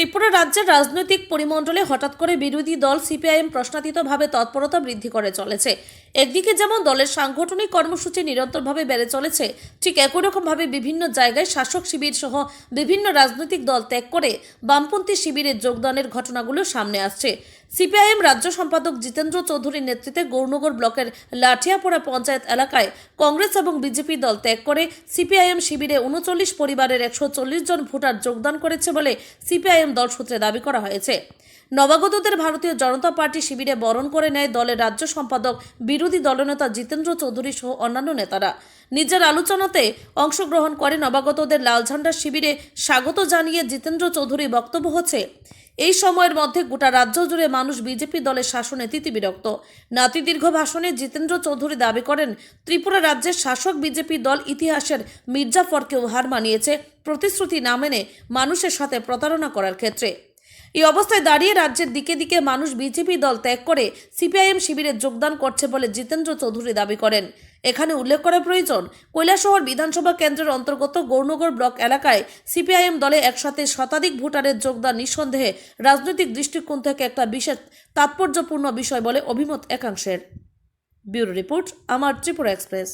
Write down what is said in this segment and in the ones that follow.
ত্রিপুরা রাজ্যের রাজনৈতিক পরিমণ্ডলে হঠাৎ করে বিরোধী দল সিপিআইএম প্রশ্নাতীতভাবে তৎপরতা বৃদ্ধি করে চলেছে। একদিকে যেমন দলের সাংগঠনিক কর্মসূচি নিরন্তরভাবে বেড়ে চলেছে, ঠিক একই রকমভাবে বিভিন্ন জায়গায় শাসক শিবির সহ বিভিন্ন রাজনৈতিক দল ত্যাগ করে বামপন্থী শিবিরে যোগদানের ঘটনাগুলো সামনে আসছে। সিপিআইএম রাজ্য সম্পাদক জিতেন্দ্র চৌধুরীর নেতৃত্বে গৌরনগর ব্লকের লাঠিয়াপাড়া পঞ্চায়েত এলাকায় কংগ্রেস এবং বিজেপি দল ত্যাগ করে সিপিআইএম শিবিরে ৩৯ পরিবারের ১৪০ জন ভোটার যোগদান করেছে বলে সিপিআইএম দল সূত্রে দাবি করা হয়েছে। নবাগতদের ভারতীয় জনতা পার্টি শিবিরে বরণ করে নেয় দলের রাজ্য সম্পাদক বিরোধী দলনেতা জিতেন্দ্র চৌধুরী সহ অন্যান্য নেতারা। নিজের আলোচনাতে অংশগ্রহণ করে নবাগতদের লাল ঝান্ডার শিবিরে স্বাগত জানিয়ে জিতেন্দ্র চৌধুরী বক্তব্য হচ্ছে, এই সময়ের মধ্যে গোটা রাজ্য জুড়ে মানুষ বিজেপি দলের শাসনে তিতিবিরক্ত। নাতিদীর্ঘ ভাষণে জিতেন্দ্র চৌধুরী দাবি করেন, ত্রিপুরা রাজ্যের শাসক বিজেপি দল ইতিহাসের মির্জাফরকেও হার মানিয়েছে প্রতিশ্রুতি না মেনে মানুষের সাথে প্রতারণা করার ক্ষেত্রে। এই অবস্থায় দাঁড়িয়ে রাজ্যের দিকে দিকে মানুষ বিজেপি দল ত্যাগ করে সিপিআইএম শিবিরে যোগদান করছে বলে জিতেন্দ্র চৌধুরী দাবি করেন। এখানে উল্লেখ করা প্রয়োজন, কৈলাসহর বিধানসভা কেন্দ্রের অন্তর্গত গৌরনগর ব্লক এলাকায় সিপিআইএম দলে একসাথে শতাধিক ভোটারের যোগদান নিঃসন্দেহে রাজনৈতিক দৃষ্টিকোণ থেকে একটা বিশেষ তাৎপর্যপূর্ণ বিষয় বলে অভিমত একাংশের। ব্যুরো রিপোর্ট, আমার ত্রিপুরা এক্সপ্রেস।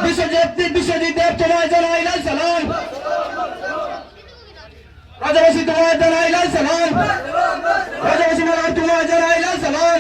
বিশ্বজিৎ দেব তোমায় জানাই সালাম। রাজাবাসী তোমায় জানাই সালাম। রাজাবাসী তোমায় জানাই সালাম।